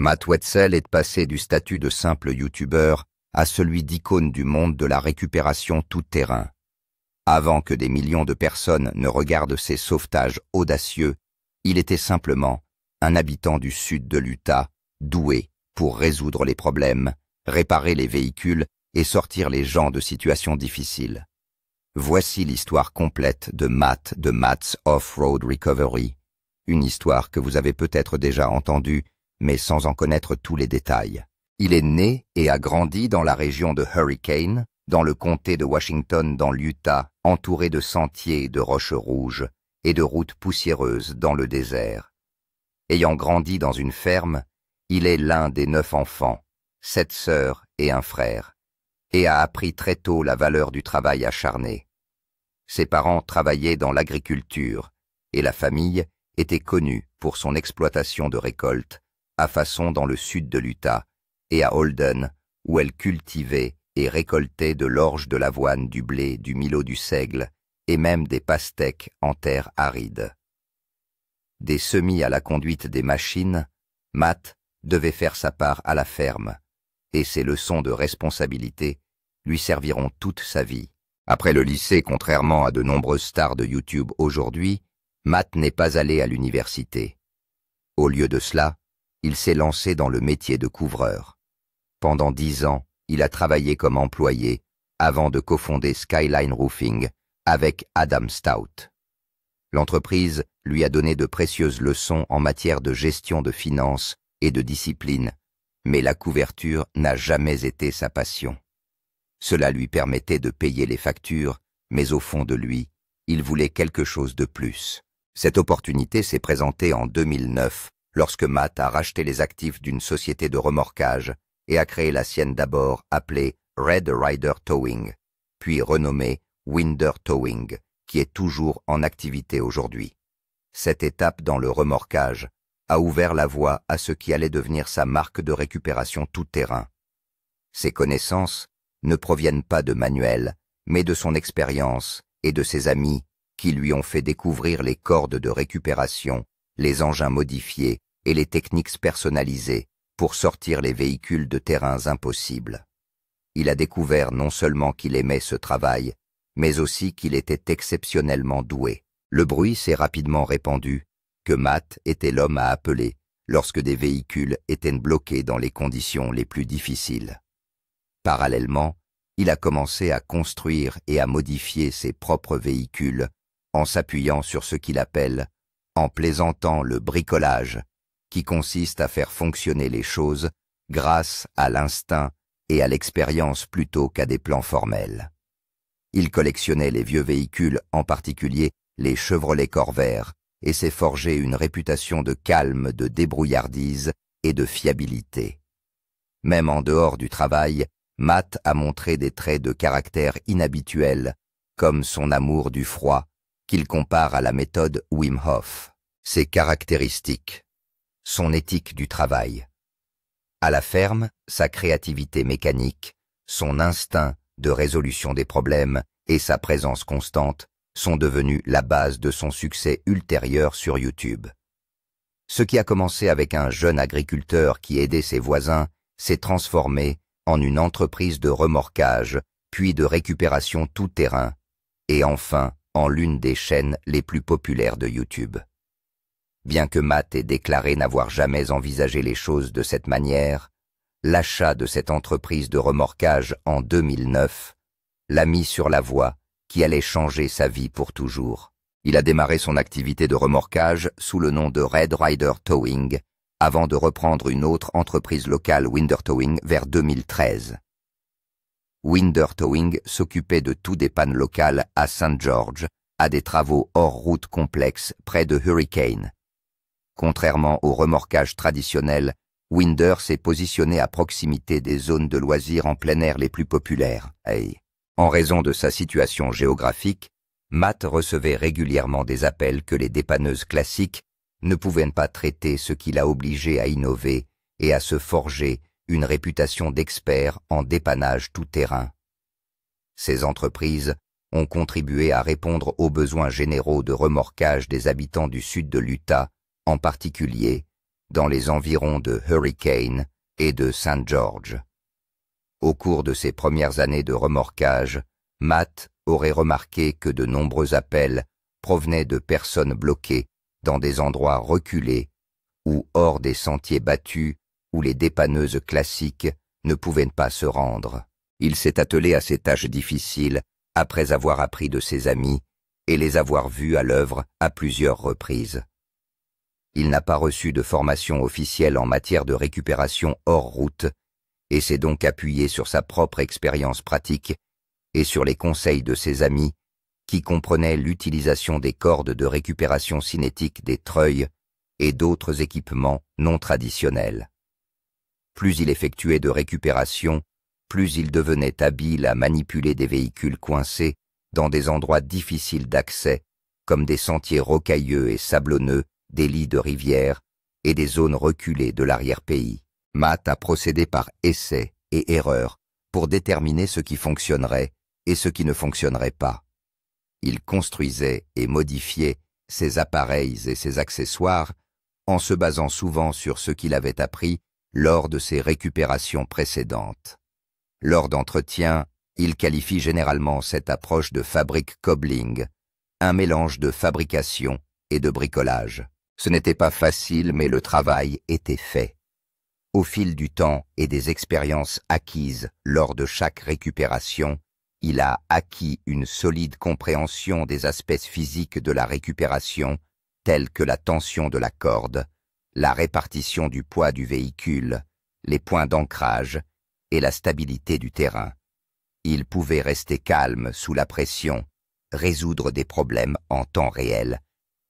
Matt Wetzel est passé du statut de simple youtubeur à celui d'icône du monde de la récupération tout-terrain. Avant que des millions de personnes ne regardent ses sauvetages audacieux, il était simplement un habitant du sud de l'Utah, doué pour résoudre les problèmes, réparer les véhicules et sortir les gens de situations difficiles. Voici l'histoire complète de Matt de Matt's Off-Road Recovery, une histoire que vous avez peut-être déjà entendue, mais sans en connaître tous les détails. Il est né et a grandi dans la région de Hurricane, dans le comté de Washington dans l'Utah, entouré de sentiers et de roches rouges et de routes poussiéreuses dans le désert. Ayant grandi dans une ferme, il est l'un des 9 enfants, 7 sœurs et un frère, et a appris très tôt la valeur du travail acharné. Ses parents travaillaient dans l'agriculture, et la famille était connue pour son exploitation de récoltes, à Façon dans le sud de l'Utah, et à Holden, où elle cultivait et récoltait de l'orge, de l'avoine, du blé, du millet, du seigle, et même des pastèques en terre aride. Des semis à la conduite des machines, Matt devait faire sa part à la ferme, et ses leçons de responsabilité lui serviront toute sa vie. Après le lycée, contrairement à de nombreuses stars de YouTube aujourd'hui, Matt n'est pas allé à l'université. Au lieu de cela, il s'est lancé dans le métier de couvreur. Pendant 10 ans, il a travaillé comme employé avant de cofonder Skyline Roofing avec Adam Stout. L'entreprise lui a donné de précieuses leçons en matière de gestion de finances et de discipline, mais la couverture n'a jamais été sa passion. Cela lui permettait de payer les factures, mais au fond de lui, il voulait quelque chose de plus. Cette opportunité s'est présentée en 2009, lorsque Matt a racheté les actifs d'une société de remorquage et a créé la sienne d'abord appelée Red Ryder Towing, puis renommée Winder Towing, qui est toujours en activité aujourd'hui. Cette étape dans le remorquage a ouvert la voie à ce qui allait devenir sa marque de récupération tout-terrain. Ses connaissances ne proviennent pas de Manuel, mais de son expérience et de ses amis qui lui ont fait découvrir les cordes de récupération, les engins modifiés et les techniques personnalisées pour sortir les véhicules de terrains impossibles. Il a découvert non seulement qu'il aimait ce travail, mais aussi qu'il était exceptionnellement doué. Le bruit s'est rapidement répandu que Matt était l'homme à appeler lorsque des véhicules étaient bloqués dans les conditions les plus difficiles. Parallèlement, il a commencé à construire et à modifier ses propres véhicules en s'appuyant sur ce qu'il appelle, en plaisantant, le bricolage, qui consiste à faire fonctionner les choses grâce à l'instinct et à l'expérience plutôt qu'à des plans formels. Il collectionnait les vieux véhicules, en particulier les Chevrolet Corvair, et s'est forgé une réputation de calme, de débrouillardise et de fiabilité. Même en dehors du travail, Matt a montré des traits de caractère inhabituels, comme son amour du froid, qu'il compare à la méthode Wim Hof. Ses caractéristiques, son éthique du travail. À la ferme, sa créativité mécanique, son instinct de résolution des problèmes et sa présence constante sont devenus la base de son succès ultérieur sur YouTube. Ce qui a commencé avec un jeune agriculteur qui aidait ses voisins s'est transformé en une entreprise de remorquage, puis de récupération tout-terrain, et enfin en l'une des chaînes les plus populaires de YouTube. Bien que Matt ait déclaré n'avoir jamais envisagé les choses de cette manière, l'achat de cette entreprise de remorquage en 2009 l'a mis sur la voie qui allait changer sa vie pour toujours. Il a démarré son activité de remorquage sous le nom de Red Ryder Towing, avant de reprendre une autre entreprise locale, Winder Towing, vers 2013. Winder Towing s'occupait de tout des pannes locales à St. George, à des travaux hors route complexes près de Hurricane. Contrairement au remorquage traditionnel, Winder s'est positionné à proximité des zones de loisirs en plein air les plus populaires. En raison de sa situation géographique, Matt recevait régulièrement des appels que les dépanneuses classiques ne pouvaient pas traiter, ce qui l'a obligé à innover et à se forger une réputation d'expert en dépannage tout-terrain. Ces entreprises ont contribué à répondre aux besoins généraux de remorquage des habitants du sud de l'Utah, en particulier dans les environs de Hurricane et de St. George. Au cours de ses premières années de remorquage, Matt aurait remarqué que de nombreux appels provenaient de personnes bloquées dans des endroits reculés ou hors des sentiers battus où les dépanneuses classiques ne pouvaient pas se rendre. Il s'est attelé à ces tâches difficiles après avoir appris de ses amis et les avoir vus à l'œuvre à plusieurs reprises. Il n'a pas reçu de formation officielle en matière de récupération hors route et s'est donc appuyé sur sa propre expérience pratique et sur les conseils de ses amis qui comprenaient l'utilisation des cordes de récupération cinétique des treuils et d'autres équipements non traditionnels. Plus il effectuait de récupération, plus il devenait habile à manipuler des véhicules coincés dans des endroits difficiles d'accès, comme des sentiers rocailleux et sablonneux, des lits de rivières et des zones reculées de l'arrière-pays. Matt a procédé par essai et erreur pour déterminer ce qui fonctionnerait et ce qui ne fonctionnerait pas. Il construisait et modifiait ses appareils et ses accessoires en se basant souvent sur ce qu'il avait appris lors de ses récupérations précédentes. Lors d'entretiens, il qualifie généralement cette approche de fabric cobbling, un mélange de fabrication et de bricolage. Ce n'était pas facile, mais le travail était fait. Au fil du temps et des expériences acquises lors de chaque récupération, il a acquis une solide compréhension des aspects physiques de la récupération, tels que la tension de la corde, la répartition du poids du véhicule, les points d'ancrage et la stabilité du terrain. Il pouvait rester calme sous la pression, résoudre des problèmes en temps réel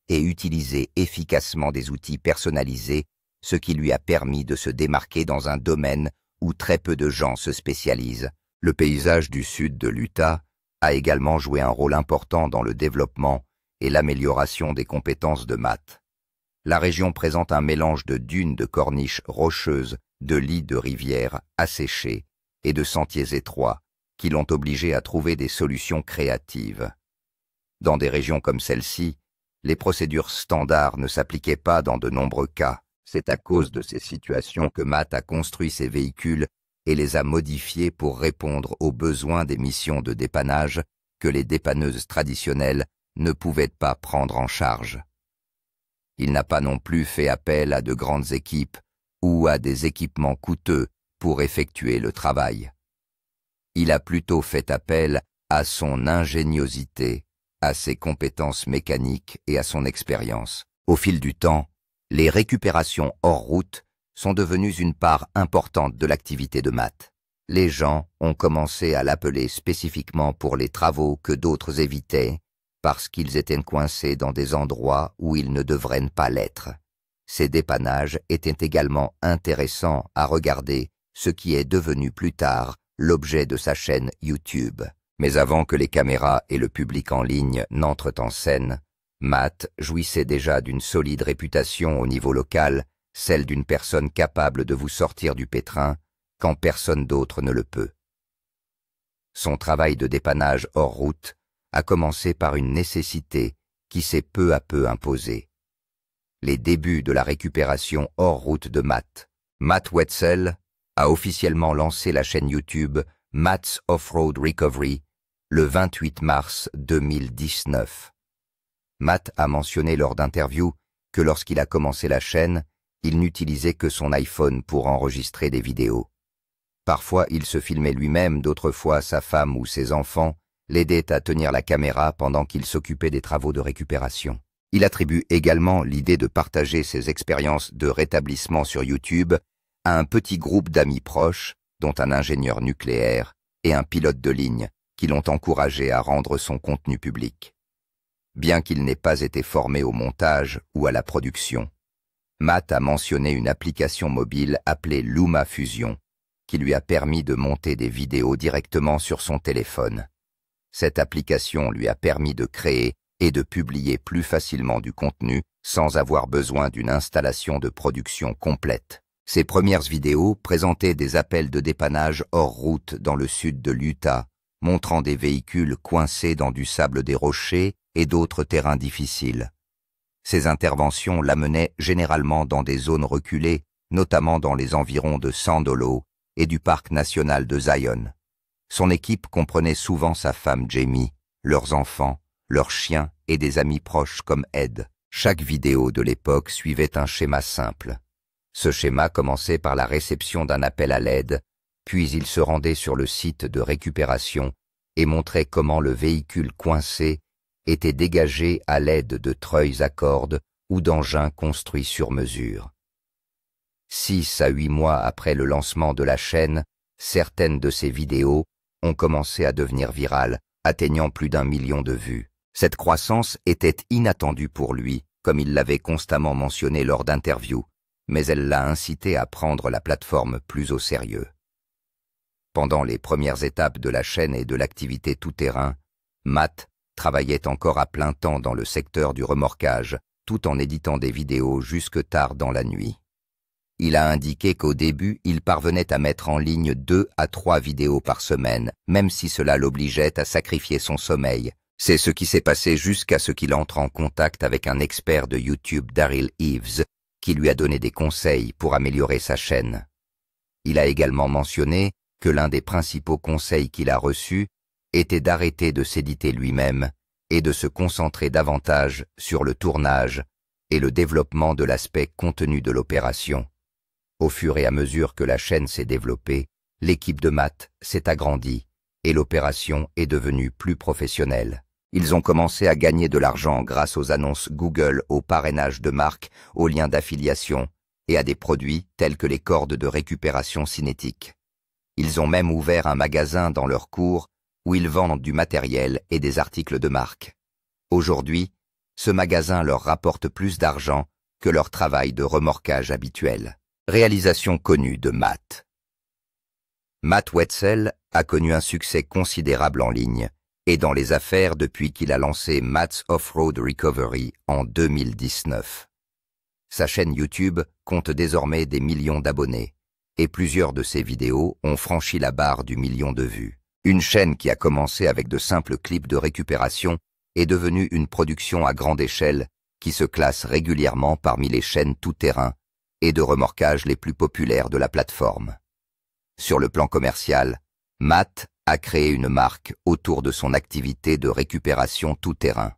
et utiliser efficacement des outils personnalisés, ce qui lui a permis de se démarquer dans un domaine où très peu de gens se spécialisent. Le paysage du sud de l'Utah a également joué un rôle important dans le développement et l'amélioration des compétences de Matt. La région présente un mélange de dunes de corniches rocheuses, de lits de rivières asséchés et de sentiers étroits qui l'ont obligé à trouver des solutions créatives. Dans des régions comme celle-ci, les procédures standards ne s'appliquaient pas dans de nombreux cas. C'est à cause de ces situations que Matt a construit ses véhicules et les a modifiés pour répondre aux besoins des missions de dépannage que les dépanneuses traditionnelles ne pouvaient pas prendre en charge. Il n'a pas non plus fait appel à de grandes équipes ou à des équipements coûteux pour effectuer le travail. Il a plutôt fait appel à son ingéniosité, à ses compétences mécaniques et à son expérience. Au fil du temps, les récupérations hors route sont devenues une part importante de l'activité de Matt. Les gens ont commencé à l'appeler spécifiquement pour les travaux que d'autres évitaient, parce qu'ils étaient coincés dans des endroits où ils ne devraient pas l'être. Ces dépannages étaient également intéressants à regarder, ce qui est devenu plus tard l'objet de sa chaîne YouTube. Mais avant que les caméras et le public en ligne n'entrent en scène, Matt jouissait déjà d'une solide réputation au niveau local, celle d'une personne capable de vous sortir du pétrin quand personne d'autre ne le peut. Son travail de dépannage hors route a commencé par une nécessité qui s'est peu à peu imposée. Les débuts de la récupération hors route de Matt. Matt Wetzel a officiellement lancé la chaîne YouTube Matt's Off-Road Recovery le 28 mars 2019. Matt a mentionné lors d'interviews que lorsqu'il a commencé la chaîne, il n'utilisait que son iPhone pour enregistrer des vidéos. Parfois, il se filmait lui-même, d'autres fois sa femme ou ses enfants l'aidaient à tenir la caméra pendant qu'il s'occupait des travaux de récupération. Il attribue également l'idée de partager ses expériences de rétablissement sur YouTube à un petit groupe d'amis proches, dont un ingénieur nucléaire et un pilote de ligne, qui l'ont encouragé à rendre son contenu public. Bien qu'il n'ait pas été formé au montage ou à la production, Matt a mentionné une application mobile appelée LumaFusion, qui lui a permis de monter des vidéos directement sur son téléphone. Cette application lui a permis de créer et de publier plus facilement du contenu sans avoir besoin d'une installation de production complète. Ses premières vidéos présentaient des appels de dépannage hors route dans le sud de l'Utah, montrant des véhicules coincés dans du sable des rochers et d'autres terrains difficiles. Ses interventions l'amenaient généralement dans des zones reculées, notamment dans les environs de Sand Hollow et du parc national de Zion. Son équipe comprenait souvent sa femme Jamie, leurs enfants, leurs chiens et des amis proches comme Ed. Chaque vidéo de l'époque suivait un schéma simple. Ce schéma commençait par la réception d'un appel à l'aide, puis il se rendait sur le site de récupération et montrait comment le véhicule coincé était dégagé à l'aide de treuils à cordes ou d'engins construits sur mesure. 6 à 8 mois après le lancement de la chaîne, certaines de ces vidéos ont commencé à devenir virales, atteignant plus d'1 million de vues. Cette croissance était inattendue pour lui, comme il l'avait constamment mentionné lors d'interviews, mais elle l'a incité à prendre la plateforme plus au sérieux. Pendant les premières étapes de la chaîne et de l'activité tout-terrain, Matt travaillait encore à plein temps dans le secteur du remorquage, tout en éditant des vidéos jusque tard dans la nuit. Il a indiqué qu'au début, il parvenait à mettre en ligne 2 à 3 vidéos par semaine, même si cela l'obligeait à sacrifier son sommeil. C'est ce qui s'est passé jusqu'à ce qu'il entre en contact avec un expert de YouTube, Daryl Eves, qui lui a donné des conseils pour améliorer sa chaîne. Il a également mentionné que l'un des principaux conseils qu'il a reçus était d'arrêter de s'éditer lui-même et de se concentrer davantage sur le tournage et le développement de l'aspect contenu de l'opération. Au fur et à mesure que la chaîne s'est développée, l'équipe de Matt s'est agrandie et l'opération est devenue plus professionnelle. Ils ont commencé à gagner de l'argent grâce aux annonces Google, au parrainage de marques, aux liens d'affiliation et à des produits tels que les cordes de récupération cinétique. Ils ont même ouvert un magasin dans leur cours où ils vendent du matériel et des articles de marque. Aujourd'hui, ce magasin leur rapporte plus d'argent que leur travail de remorquage habituel. Réalisation connue de Matt. Matt Wetzel a connu un succès considérable en ligne et dans les affaires depuis qu'il a lancé Matt's Off-Road Recovery en 2019. Sa chaîne YouTube compte désormais des millions d'abonnés et plusieurs de ses vidéos ont franchi la barre du million de vues. Une chaîne qui a commencé avec de simples clips de récupération est devenue une production à grande échelle qui se classe régulièrement parmi les chaînes tout-terrain et de remorquage les plus populaires de la plateforme. Sur le plan commercial, Matt a créé une marque autour de son activité de récupération tout-terrain.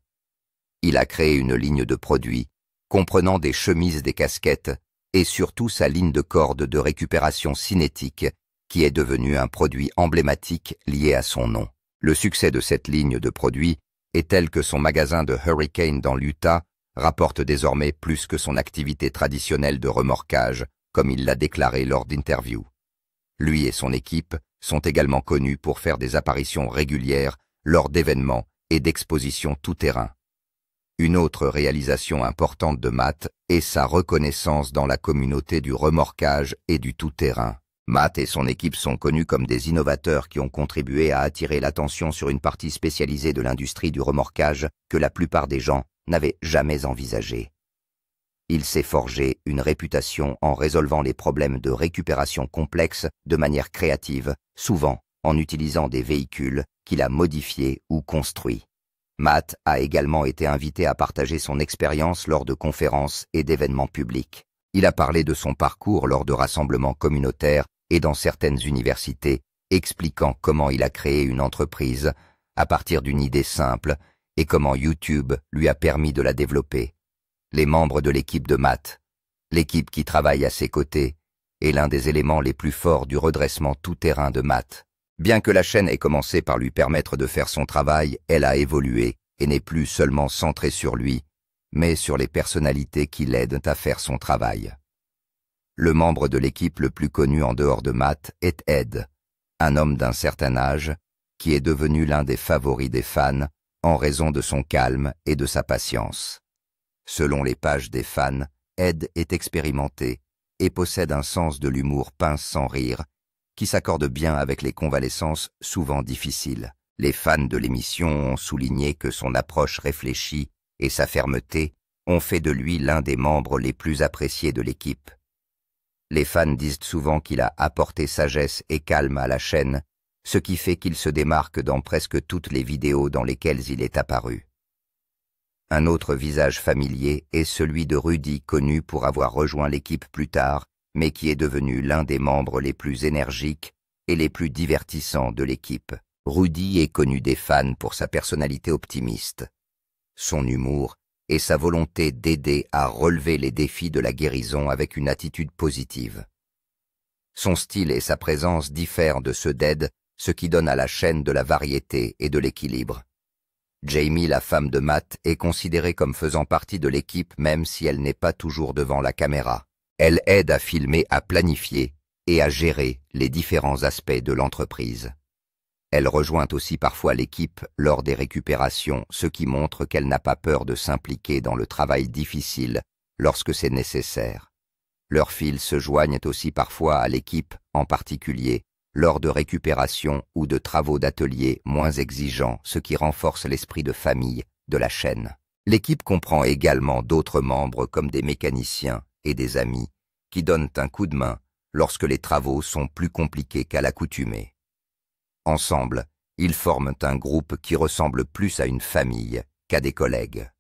Il a créé une ligne de produits comprenant des chemises, des casquettes et surtout sa ligne de cordes de récupération cinétique qui est devenue un produit emblématique lié à son nom. Le succès de cette ligne de produits est tel que son magasin de Hurricane dans l'Utah rapporte désormais plus que son activité traditionnelle de remorquage, comme il l'a déclaré lors d'interviews. Lui et son équipe sont également connus pour faire des apparitions régulières lors d'événements et d'expositions tout-terrain. Une autre réalisation importante de Matt est sa reconnaissance dans la communauté du remorquage et du tout-terrain. Matt et son équipe sont connus comme des innovateurs qui ont contribué à attirer l'attention sur une partie spécialisée de l'industrie du remorquage que la plupart des gens n'avaient jamais envisagée. Il s'est forgé une réputation en résolvant les problèmes de récupération complexes de manière créative, souvent en utilisant des véhicules qu'il a modifiés ou construits. Matt a également été invité à partager son expérience lors de conférences et d'événements publics. Il a parlé de son parcours lors de rassemblements communautaires et dans certaines universités, expliquant comment il a créé une entreprise à partir d'une idée simple et comment YouTube lui a permis de la développer. Les membres de l'équipe de Matt, l'équipe qui travaille à ses côtés, est l'un des éléments les plus forts du redressement tout-terrain de Matt. Bien que la chaîne ait commencé par lui permettre de faire son travail, elle a évolué et n'est plus seulement centrée sur lui, mais sur les personnalités qui l'aident à faire son travail. Le membre de l'équipe le plus connu en dehors de Matt est Ed, un homme d'un certain âge qui est devenu l'un des favoris des fans en raison de son calme et de sa patience. Selon les pages des fans, Ed est expérimenté et possède un sens de l'humour pince sans rire qui s'accorde bien avec les convalescences souvent difficiles. Les fans de l'émission ont souligné que son approche réfléchie et sa fermeté ont fait de lui l'un des membres les plus appréciés de l'équipe. Les fans disent souvent qu'il a apporté sagesse et calme à la chaîne, ce qui fait qu'il se démarque dans presque toutes les vidéos dans lesquelles il est apparu. Un autre visage familier est celui de Rudy, connu pour avoir rejoint l'équipe plus tard, mais qui est devenu l'un des membres les plus énergiques et les plus divertissants de l'équipe. Rudy est connu des fans pour sa personnalité optimiste, son humour et sa volonté d'aider à relever les défis de la guérison avec une attitude positive. Son style et sa présence diffèrent de ceux d'Ed, ce qui donne à la chaîne de la variété et de l'équilibre. Jamie, la femme de Matt, est considérée comme faisant partie de l'équipe même si elle n'est pas toujours devant la caméra. Elle aide à filmer, à planifier et à gérer les différents aspects de l'entreprise. Elle rejoint aussi parfois l'équipe lors des récupérations, ce qui montre qu'elle n'a pas peur de s'impliquer dans le travail difficile lorsque c'est nécessaire. Leurs fils se joignent aussi parfois à l'équipe, en particulier lors de récupérations ou de travaux d'atelier moins exigeants, ce qui renforce l'esprit de famille de la chaîne. L'équipe comprend également d'autres membres comme des mécaniciens et des amis qui donnent un coup de main lorsque les travaux sont plus compliqués qu'à l'accoutumée. Ensemble, ils forment un groupe qui ressemble plus à une famille qu'à des collègues.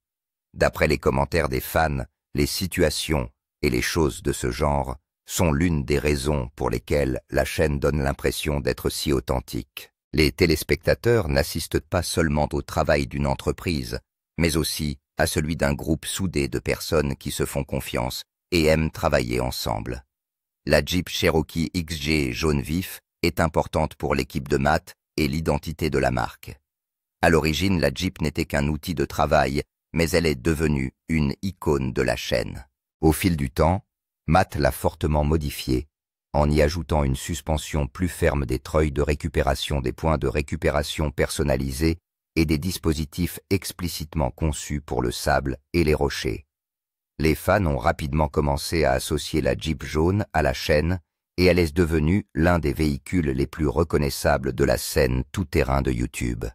D'après les commentaires des fans, les situations et les choses de ce genre sont l'une des raisons pour lesquelles la chaîne donne l'impression d'être si authentique. Les téléspectateurs n'assistent pas seulement au travail d'une entreprise, mais aussi à celui d'un groupe soudé de personnes qui se font confiance et aiment travailler ensemble. La Jeep Cherokee XJ jaune vif est importante pour l'équipe de Matt et l'identité de la marque. À l'origine, la Jeep n'était qu'un outil de travail, mais elle est devenue une icône de la chaîne. Au fil du temps, Matt l'a fortement modifiée, en y ajoutant une suspension plus ferme des treuils de récupération, des points de récupération personnalisés et des dispositifs explicitement conçus pour le sable et les rochers. Les fans ont rapidement commencé à associer la Jeep jaune à la chaîne et elle est devenue l'un des véhicules les plus reconnaissables de la scène tout-terrain de YouTube.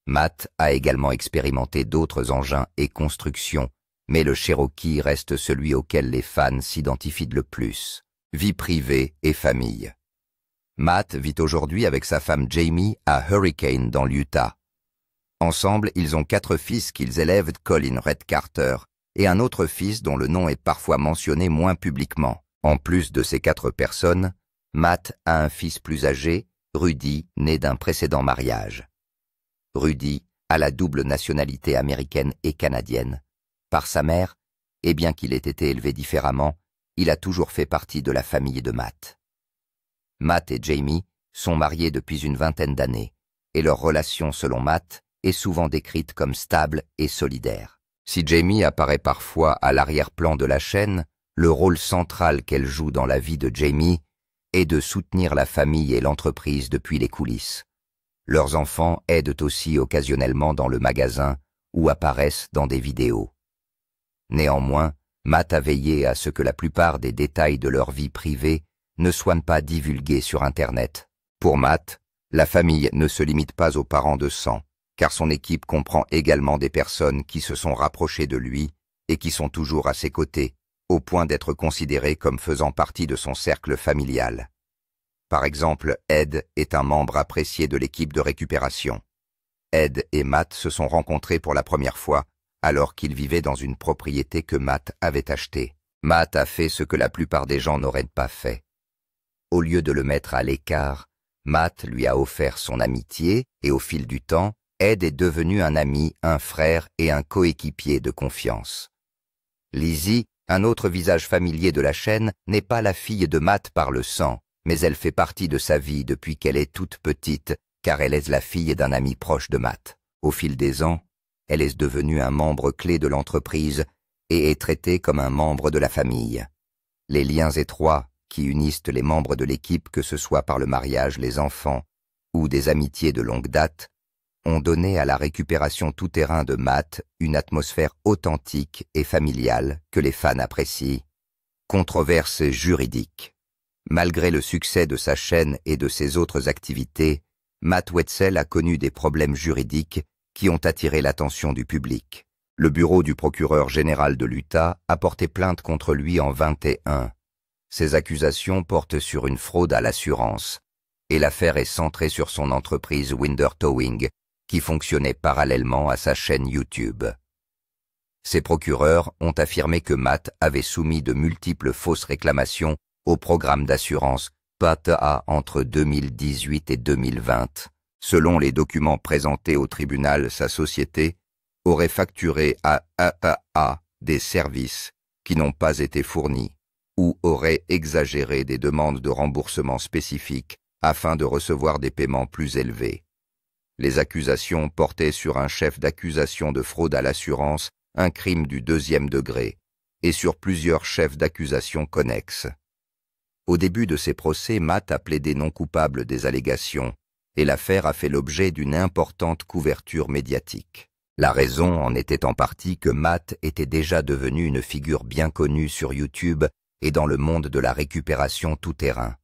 Matt a également expérimenté d'autres engins et constructions, mais le Cherokee reste celui auquel les fans s'identifient le plus. Vie privée et famille. Matt vit aujourd'hui avec sa femme Jamie à Hurricane dans l'Utah. Ensemble, ils ont 4 fils qu'ils élèvent, Colin Red Carter, et un autre fils dont le nom est parfois mentionné moins publiquement. En plus de ces 4 personnes, Matt a un fils plus âgé, Rudy, né d'un précédent mariage. Rudy a la double nationalité américaine et canadienne. Par sa mère, et bien qu'il ait été élevé différemment, il a toujours fait partie de la famille de Matt. Matt et Jamie sont mariés depuis une vingtaine d'années, et leur relation, selon Matt, est souvent décrite comme stable et solidaire. Si Jamie apparaît parfois à l'arrière-plan de la chaîne, le rôle central qu'elle joue dans la vie de Jamie est de soutenir la famille et l'entreprise depuis les coulisses. Leurs enfants aident aussi occasionnellement dans le magasin ou apparaissent dans des vidéos. Néanmoins, Matt a veillé à ce que la plupart des détails de leur vie privée ne soient pas divulgués sur Internet. Pour Matt, la famille ne se limite pas aux parents de sang, car son équipe comprend également des personnes qui se sont rapprochées de lui et qui sont toujours à ses côtés, au point d'être considérées comme faisant partie de son cercle familial. Par exemple, Ed est un membre apprécié de l'équipe de récupération. Ed et Matt se sont rencontrés pour la première fois alors qu'ils vivaient dans une propriété que Matt avait achetée. Matt a fait ce que la plupart des gens n'auraient pas fait. Au lieu de le mettre à l'écart, Matt lui a offert son amitié et au fil du temps, Ed est devenu un ami, un frère et un coéquipier de confiance. Lizzie, un autre visage familier de la chaîne, n'est pas la fille de Matt par le sang, mais elle fait partie de sa vie depuis qu'elle est toute petite, car elle est la fille d'un ami proche de Matt. Au fil des ans, elle est devenue un membre clé de l'entreprise et est traitée comme un membre de la famille. Les liens étroits qui unissent les membres de l'équipe, que ce soit par le mariage, les enfants ou des amitiés de longue date, ont donné à la récupération tout-terrain de Matt une atmosphère authentique et familiale que les fans apprécient. Controverse juridique. Malgré le succès de sa chaîne et de ses autres activités, Matt Wetzel a connu des problèmes juridiques qui ont attiré l'attention du public. Le bureau du procureur général de l'Utah a porté plainte contre lui en 2021. Ces accusations portent sur une fraude à l'assurance, et l'affaire est centrée sur son entreprise Winder Towing, qui fonctionnait parallèlement à sa chaîne YouTube. Ses procureurs ont affirmé que Matt avait soumis de multiples fausses réclamations au programme d'assurance PATA entre 2018 et 2020. Selon les documents présentés au tribunal, sa société aurait facturé à AAA des services qui n'ont pas été fournis ou aurait exagéré des demandes de remboursement spécifiques afin de recevoir des paiements plus élevés. Les accusations portaient sur un chef d'accusation de fraude à l'assurance, un crime du 2e degré, et sur plusieurs chefs d'accusation connexes. Au début de ces procès, Matt a plaidé non coupable des allégations, et l'affaire a fait l'objet d'une importante couverture médiatique. La raison en était en partie que Matt était déjà devenu une figure bien connue sur YouTube et dans le monde de la récupération tout-terrain.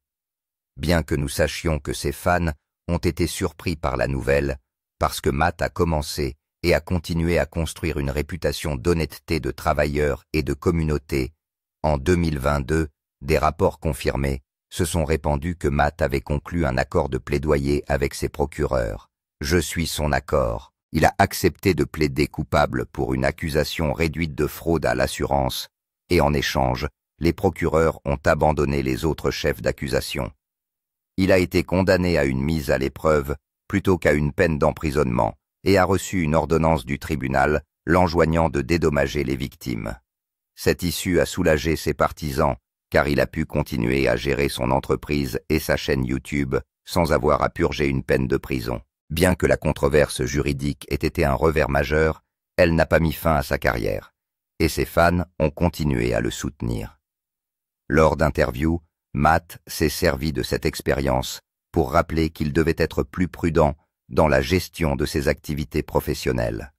Bien que nous sachions que ses fans ont été surpris par la nouvelle, parce que Matt a commencé et a continué à construire une réputation d'honnêteté de travailleur et de communauté, en 2022, des rapports confirmés se sont répandus que Matt avait conclu un accord de plaidoyer avec ses procureurs. Je suis son accord. Il a accepté de plaider coupable pour une accusation réduite de fraude à l'assurance, et en échange, les procureurs ont abandonné les autres chefs d'accusation. Il a été condamné à une mise à l'épreuve plutôt qu'à une peine d'emprisonnement et a reçu une ordonnance du tribunal l'enjoignant de dédommager les victimes. Cette issue a soulagé ses partisans car il a pu continuer à gérer son entreprise et sa chaîne YouTube sans avoir à purger une peine de prison. Bien que la controverse juridique ait été un revers majeur, elle n'a pas mis fin à sa carrière, et ses fans ont continué à le soutenir. Lors d'interviews, Matt s'est servi de cette expérience pour rappeler qu'il devait être plus prudent dans la gestion de ses activités professionnelles.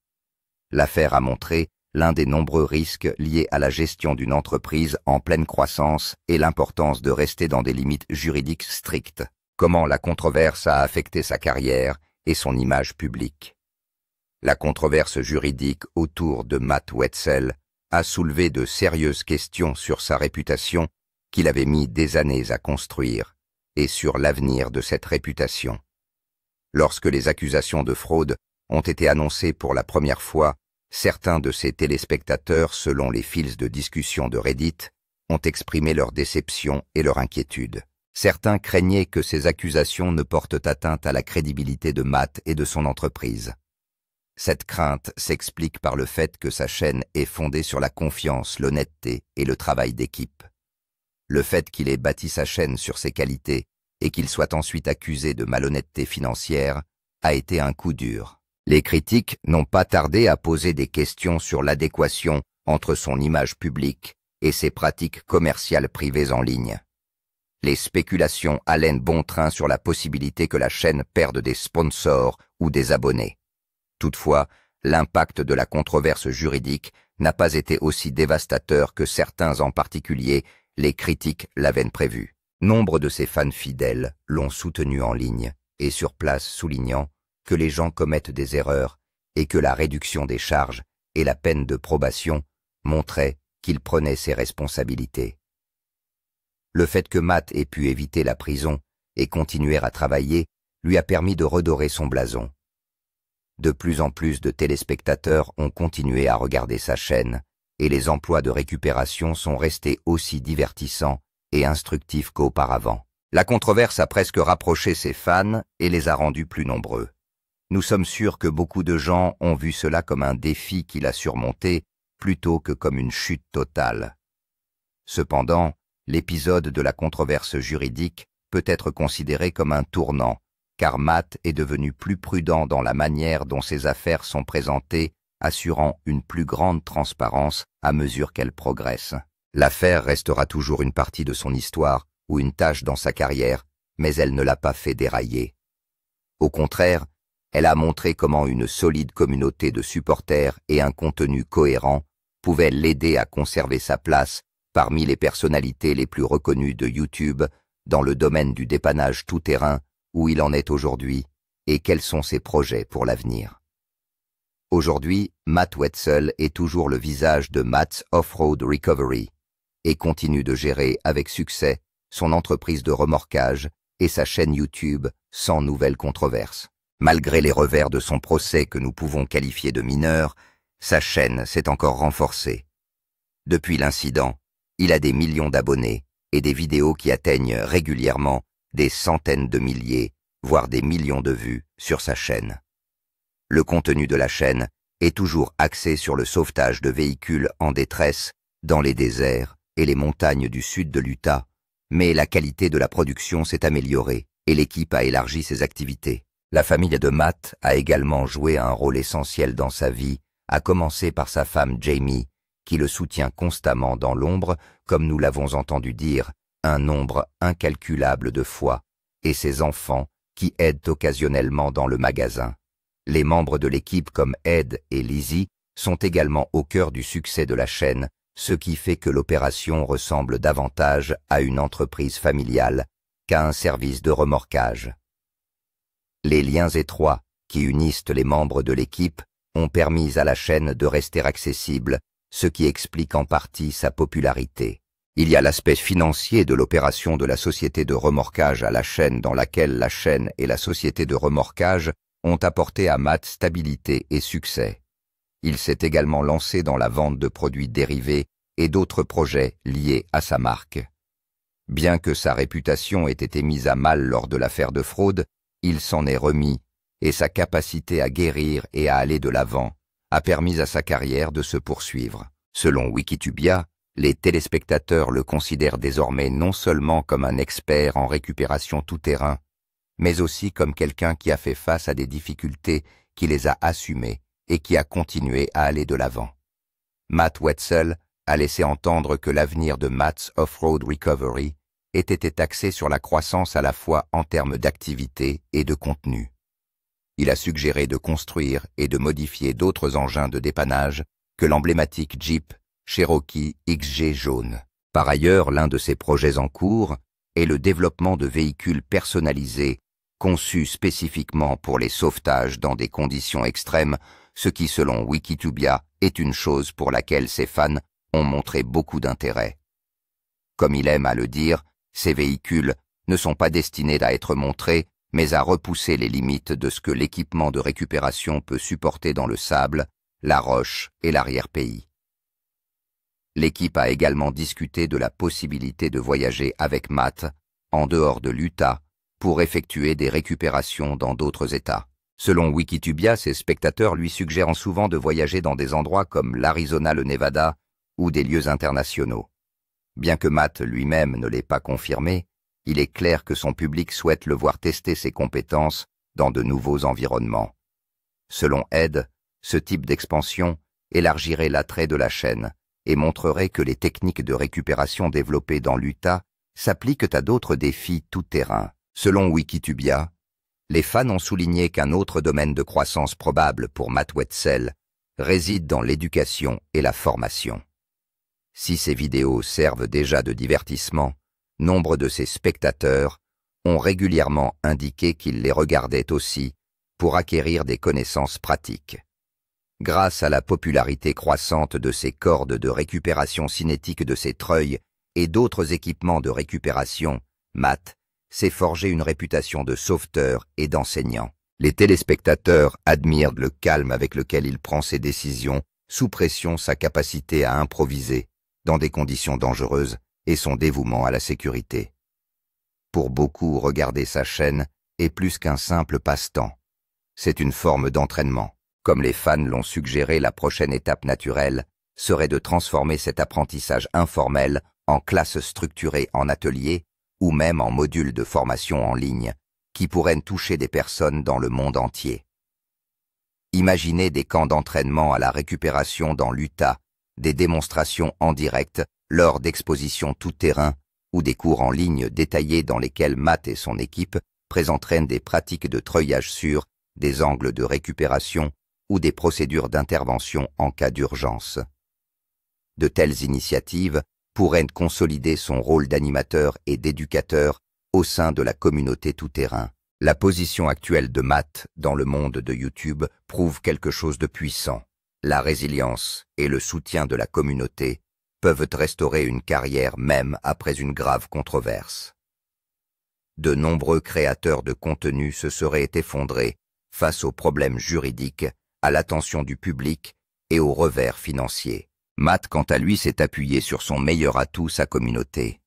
L'affaire a montré l'un des nombreux risques liés à la gestion d'une entreprise en pleine croissance et l'importance de rester dans des limites juridiques strictes. Comment la controverse a affecté sa carrière et son image publique. La controverse juridique autour de Matt Wetzel a soulevé de sérieuses questions sur sa réputation qu'il avait mis des années à construire et sur l'avenir de cette réputation. Lorsque les accusations de fraude ont été annoncées pour la première fois, certains de ses téléspectateurs, selon les fils de discussion de Reddit, ont exprimé leur déception et leur inquiétude. Certains craignaient que ces accusations ne portent atteinte à la crédibilité de Matt et de son entreprise. Cette crainte s'explique par le fait que sa chaîne est fondée sur la confiance, l'honnêteté et le travail d'équipe. Le fait qu'il ait bâti sa chaîne sur ses qualités et qu'il soit ensuite accusé de malhonnêteté financière a été un coup dur. Les critiques n'ont pas tardé à poser des questions sur l'adéquation entre son image publique et ses pratiques commerciales privées en ligne. Les spéculations allaient bon train sur la possibilité que la chaîne perde des sponsors ou des abonnés. Toutefois, l'impact de la controverse juridique n'a pas été aussi dévastateur que certains, en particulier les critiques, l'avaient prévu. Nombre de ses fans fidèles l'ont soutenu en ligne et sur place, soulignant que les gens commettent des erreurs et que la réduction des charges et la peine de probation montraient qu'il prenait ses responsabilités. Le fait que Matt ait pu éviter la prison et continuer à travailler lui a permis de redorer son blason. De plus en plus de téléspectateurs ont continué à regarder sa chaîne et les emplois de récupération sont restés aussi divertissants et instructifs qu'auparavant. La controverse a presque rapproché ses fans et les a rendus plus nombreux. Nous sommes sûrs que beaucoup de gens ont vu cela comme un défi qu'il a surmonté plutôt que comme une chute totale. Cependant, l'épisode de la controverse juridique peut être considéré comme un tournant, car Matt est devenu plus prudent dans la manière dont ses affaires sont présentées, assurant une plus grande transparence à mesure qu'elle progresse. L'affaire restera toujours une partie de son histoire ou une tâche dans sa carrière, mais elle ne l'a pas fait dérailler. Au contraire, elle a montré comment une solide communauté de supporters et un contenu cohérent pouvaient l'aider à conserver sa place parmi les personnalités les plus reconnues de YouTube dans le domaine du dépannage tout-terrain, où il en est aujourd'hui, et quels sont ses projets pour l'avenir. Aujourd'hui, Matt Wetzel est toujours le visage de Matt's Off-Road Recovery et continue de gérer avec succès son entreprise de remorquage et sa chaîne YouTube sans nouvelles controverses. Malgré les revers de son procès que nous pouvons qualifier de mineurs, sa chaîne s'est encore renforcée. Depuis l'incident, il a des millions d'abonnés et des vidéos qui atteignent régulièrement des centaines de milliers, voire des millions de vues sur sa chaîne. Le contenu de la chaîne est toujours axé sur le sauvetage de véhicules en détresse dans les déserts et les montagnes du sud de l'Utah, mais la qualité de la production s'est améliorée et l'équipe a élargi ses activités. La famille de Matt a également joué un rôle essentiel dans sa vie, à commencer par sa femme Jamie, qui le soutient constamment dans l'ombre, comme nous l'avons entendu dire, un nombre incalculable de fois, et ses enfants, qui aident occasionnellement dans le magasin. Les membres de l'équipe comme Ed et Lizzie sont également au cœur du succès de la chaîne, ce qui fait que l'opération ressemble davantage à une entreprise familiale qu'à un service de remorquage. Les liens étroits qui unissent les membres de l'équipe ont permis à la chaîne de rester accessible, ce qui explique en partie sa popularité. Il y a l'aspect financier de l'opération de la société de remorquage à la chaîne dans laquelle la chaîne et la société de remorquage ont apporté à Matt stabilité et succès. Il s'est également lancé dans la vente de produits dérivés et d'autres projets liés à sa marque. Bien que sa réputation ait été mise à mal lors de l'affaire de fraude, il s'en est remis et sa capacité à guérir et à aller de l'avant a permis à sa carrière de se poursuivre. Selon Wikitubia, les téléspectateurs le considèrent désormais non seulement comme un expert en récupération tout-terrain, mais aussi comme quelqu'un qui a fait face à des difficultés, qui les a assumées et qui a continué à aller de l'avant. Matt Wetzel a laissé entendre que l'avenir de Matt's Off-Road Recovery était axé sur la croissance à la fois en termes d'activité et de contenu. Il a suggéré de construire et de modifier d'autres engins de dépannage que l'emblématique Jeep Cherokee XG jaune. Par ailleurs, l'un de ses projets en cours est le développement de véhicules personnalisés conçus spécifiquement pour les sauvetages dans des conditions extrêmes, ce qui, selon Wikitubia, est une chose pour laquelle ses fans ont montré beaucoup d'intérêt. Comme il aime à le dire, ces véhicules ne sont pas destinés à être montrés, mais à repousser les limites de ce que l'équipement de récupération peut supporter dans le sable, la roche et l'arrière-pays. L'équipe a également discuté de la possibilité de voyager avec Matt en dehors de l'Utah pour effectuer des récupérations dans d'autres États. Selon Wikitubia, ses spectateurs lui suggèrent souvent de voyager dans des endroits comme l'Arizona, le Nevada ou des lieux internationaux. Bien que Matt lui-même ne l'ait pas confirmé, il est clair que son public souhaite le voir tester ses compétences dans de nouveaux environnements. Selon Ed, ce type d'expansion élargirait l'attrait de la chaîne et montrerait que les techniques de récupération développées dans l'Utah s'appliquent à d'autres défis tout-terrain. Selon Wikitubia, les fans ont souligné qu'un autre domaine de croissance probable pour Matt Wetzel réside dans l'éducation et la formation. Si ces vidéos servent déjà de divertissement, nombre de ses spectateurs ont régulièrement indiqué qu'ils les regardaient aussi pour acquérir des connaissances pratiques. Grâce à la popularité croissante de ses cordes de récupération cinétique de ses treuils et d'autres équipements de récupération, Matt s'est forgé une réputation de sauveteur et d'enseignant. Les téléspectateurs admirent le calme avec lequel il prend ses décisions, sous pression sa capacité à improviser dans des conditions dangereuses et son dévouement à la sécurité. Pour beaucoup, regarder sa chaîne est plus qu'un simple passe-temps. C'est une forme d'entraînement. Comme les fans l'ont suggéré, la prochaine étape naturelle serait de transformer cet apprentissage informel en classe structurée en atelier ou même en module de formation en ligne qui pourraient toucher des personnes dans le monde entier. Imaginez des camps d'entraînement à la récupération dans l'Utah, des démonstrations en direct lors d'expositions tout-terrain ou des cours en ligne détaillés dans lesquels Matt et son équipe présenteraient des pratiques de treuillage sûr, des angles de récupération ou des procédures d'intervention en cas d'urgence. De telles initiatives pourraient consolider son rôle d'animateur et d'éducateur au sein de la communauté tout-terrain. La position actuelle de Matt dans le monde de YouTube prouve quelque chose de puissant. La résilience et le soutien de la communauté peuvent restaurer une carrière même après une grave controverse. De nombreux créateurs de contenu se seraient effondrés face aux problèmes juridiques, à l'attention du public et aux revers financiers. Matt, quant à lui, s'est appuyé sur son meilleur atout, sa communauté.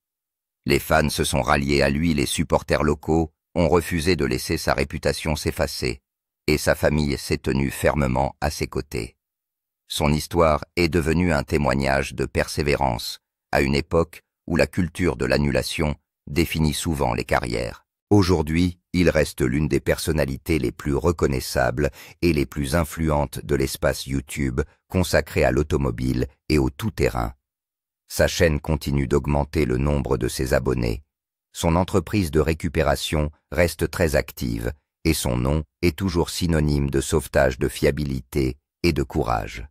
Les fans se sont ralliés à lui, les supporters locaux ont refusé de laisser sa réputation s'effacer, et sa famille s'est tenue fermement à ses côtés. Son histoire est devenue un témoignage de persévérance, à une époque où la culture de l'annulation définit souvent les carrières. Aujourd'hui, il reste l'une des personnalités les plus reconnaissables et les plus influentes de l'espace YouTube consacré à l'automobile et au tout-terrain. Sa chaîne continue d'augmenter le nombre de ses abonnés. Son entreprise de récupération reste très active et son nom est toujours synonyme de sauvetage, de fiabilité et de courage.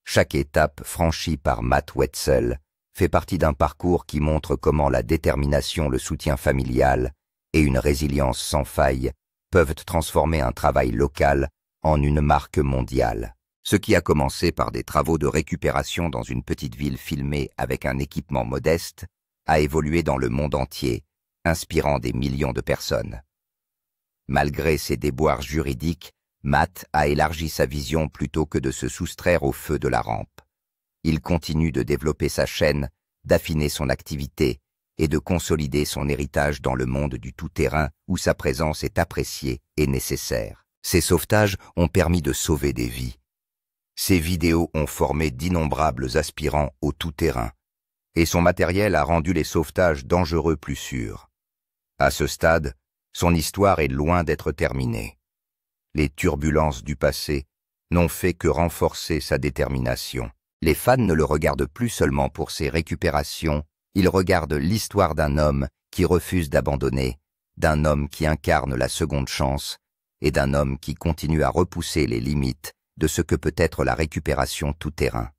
Chaque étape franchie par Matt Wetzel fait partie d'un parcours qui montre comment la détermination, le soutien familial et une résilience sans faille peuvent transformer un travail local en une marque mondiale. Ce qui a commencé par des travaux de récupération dans une petite ville filmée avec un équipement modeste a évolué dans le monde entier, inspirant des millions de personnes. Malgré ses déboires juridiques, Matt a élargi sa vision plutôt que de se soustraire au feu de la rampe. Il continue de développer sa chaîne, d'affiner son activité et de consolider son héritage dans le monde du tout-terrain où sa présence est appréciée et nécessaire. Ces sauvetages ont permis de sauver des vies. Ces vidéos ont formé d'innombrables aspirants au tout-terrain, et son matériel a rendu les sauvetages dangereux plus sûrs. À ce stade, son histoire est loin d'être terminée. Les turbulences du passé n'ont fait que renforcer sa détermination. Les fans ne le regardent plus seulement pour ses récupérations, ils regardent l'histoire d'un homme qui refuse d'abandonner, d'un homme qui incarne la seconde chance et d'un homme qui continue à repousser les limites de ce que peut être la récupération tout-terrain.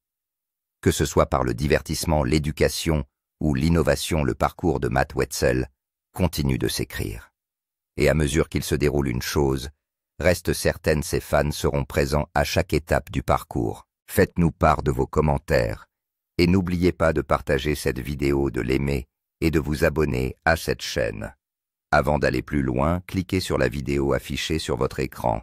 Que ce soit par le divertissement, l'éducation ou l'innovation, le parcours de Matt Wetzel continue de s'écrire. Et à mesure qu'il se déroule une chose, reste certaine, ses fans seront présents à chaque étape du parcours. Faites-nous part de vos commentaires et n'oubliez pas de partager cette vidéo, de l'aimer et de vous abonner à cette chaîne. Avant d'aller plus loin, cliquez sur la vidéo affichée sur votre écran.